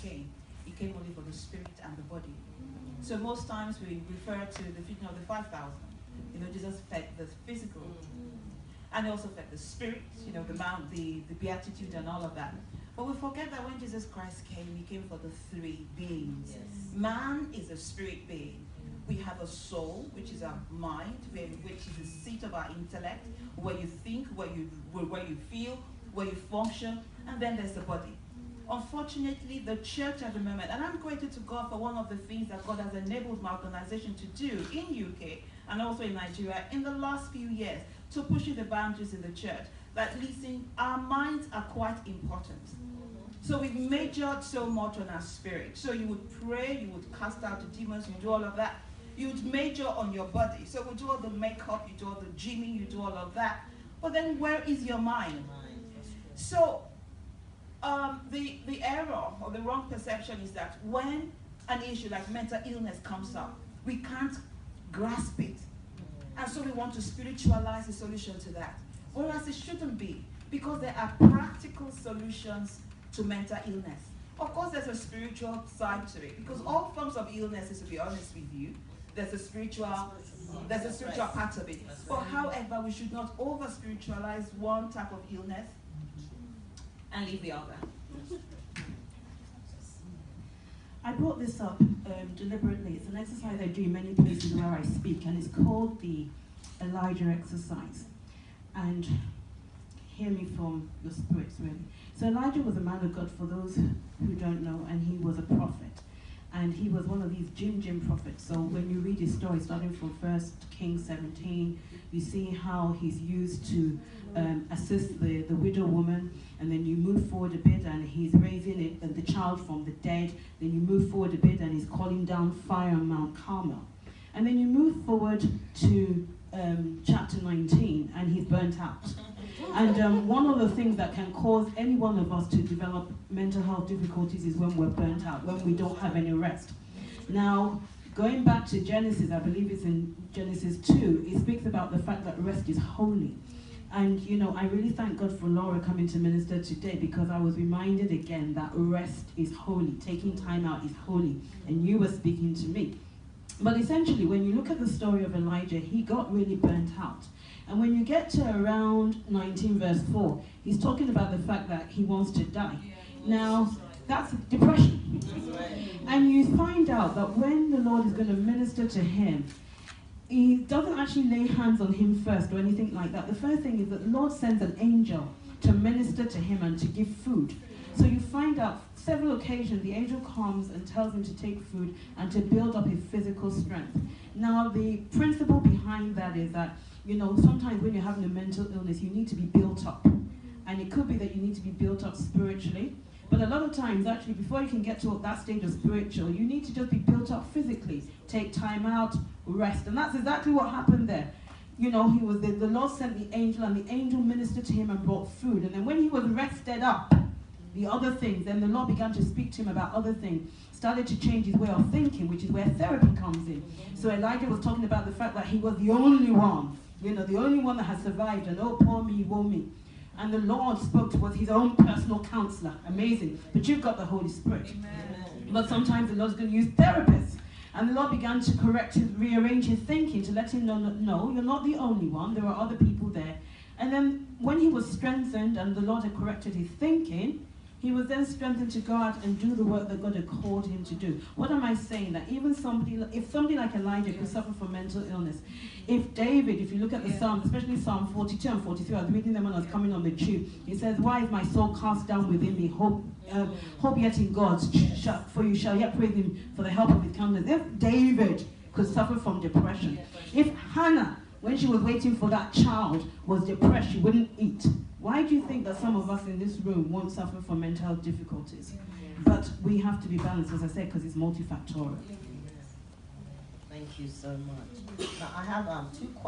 came, he came only for the spirit and the body. So most times we refer to the feeding of the 5,000. Jesus fed the physical. And he also fed the spirit, the mount, the beatitude and all of that. But we forget that when Jesus Christ came, he came for the three beings. Yes. Man is a spirit being. We have a soul, which is our mind, which is the seat of our intellect, where you think, where you feel, where you function, and then there's the body. Unfortunately, the church at the moment, and I'm grateful to God for one of the things that God has enabled my organization to do in UK and also in Nigeria in the last few years, to pushing the boundaries in the church. That listen, our minds are quite important. So we've majored so much on our spirit. So you would pray, you would cast out the demons, you do all of that. You would major on your body. So we do all the makeup, you do all the gymming, you do all of that. But then where is your mind? So the error or the wrong perception is that when an issue like mental illness comes up, we can't grasp it. And so we want to spiritualize the solution to that. Whereas it shouldn't be, because there are practical solutions to mental illness. Of course, there's a spiritual side to it, because all forms of illnesses, to be honest with you, there's a spiritual part of it. But however, we should not over-spiritualize one type of illness and leave the other. I brought this up deliberately. It's an exercise I do in many places where I speak, and it's called the Elijah exercise. And hear me from your spirits, really. So Elijah was a man of God, for those who don't know, and he was a prophet. And he was one of these gym prophets. So when you read his story, starting from 1 Kings 17, you see how he's used to assist the widow woman, and then you move forward a bit and he's raising the child from the dead. Then you move forward a bit and he's calling down fire on Mount Carmel. And then you move forward to chapter 19 and he's burnt out. And one of the things that can cause any one of us to develop mental health difficulties is when we're burnt out, when we don't have any rest. Now, going back to Genesis, I believe it's in Genesis 2, it speaks about the fact that rest is holy. And, I really thank God for Laura coming to minister today, because I was reminded again that rest is holy. Taking time out is holy. And you were speaking to me. But essentially, when you look at the story of Elijah, he got really burnt out. And when you get to around 19 verse 4, he's talking about the fact that he wants to die. Now, that's depression. And you find out that when the Lord is going to minister to him, he doesn't actually lay hands on him first or anything like that. The first thing is that the Lord sends an angel to minister to him and to give food. So you find out several occasions the angel comes and tells him to take food and to build up his physical strength. Now, the principle behind that is that, sometimes when you're having a mental illness, you need to be built up. And it could be that you need to be built up spiritually. But a lot of times, actually, before you can get to that stage of spiritual, you need to just be built up physically. Take time out, rest. And that's exactly what happened there. The Lord sent the angel, and the angel ministered to him and brought food. And then when he was rested up, the other things, then the Lord began to speak to him about other things, started to change his way of thinking, which is where therapy comes in. So Elijah was talking about the fact that he was the only one, the only one that has survived, and oh, poor me, woe me. And the Lord spoke to us, his own personal counselor. Amazing. But you've got the Holy Spirit. Amen. But sometimes the Lord's going to use therapists. And the Lord began to rearrange his thinking, to let him know that, no, you're not the only one. There are other people there. And then when he was strengthened and the Lord had corrected his thinking, he was then strengthened to go out and do the work that God had called him to do. What am I saying? That even if somebody like Elijah could suffer from mental illness, if David, if you look at the Psalms, especially Psalm 42 and 43, I was reading them when I was coming on the tube, he says, why is my soul cast down within me? Hope yet in God, for you shall yet praise him for the help of his countenance. If David could suffer from depression, if Hannah, when she was waiting for that child, was depressed, she wouldn't eat. Why do you think that some of us in this room won't suffer from mental health difficulties? But we have to be balanced, as I said, because it's multifactorial. Thank you so much. Now, I have 2 questions.